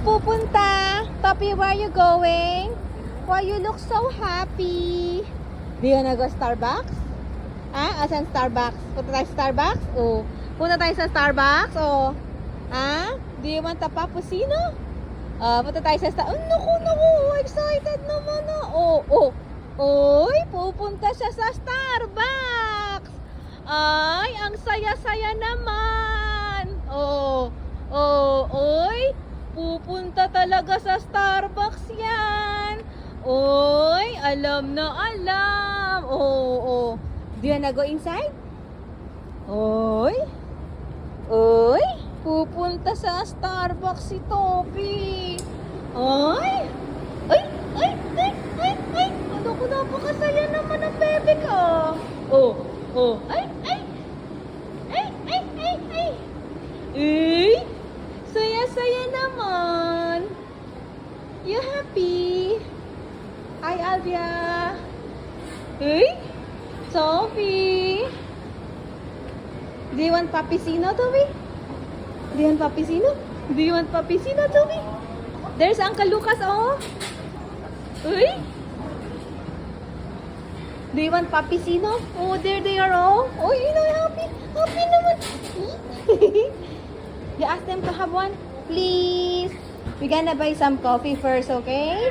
pupunta? Topi, where are you going? Why you look so happy? Do you wanna go Starbucks? Asan Starbucks? Punta tayo sa Starbucks? Oh. Punta tayo sa Starbucks? Oh. Do you want a cappuccino? Punta tayo sa Starbucks. Oh, naku. Excited naman na. Oy, pupunta siya sa Starbucks. Ay, ang saya-saya naman. Oy, pupunta talaga sa Starbucks yan. Oy, alam na alam. Do you wanna go inside? Oy, pupunta sa Starbucks si Topi. Ay. Ano ko, napakasaya naman ang bebe ko. Saya-saya naman. You happy? Hi, Alvia. Toby. Do you want papicino, Toby? Do you want papicino? Do you want papicino, Toby? There's Uncle Lucas, oh. Do you want papicino? Oh, there they are, oh. Oh, you know, happy naman. You ask them to have one, please. We're gonna buy some coffee first, okay?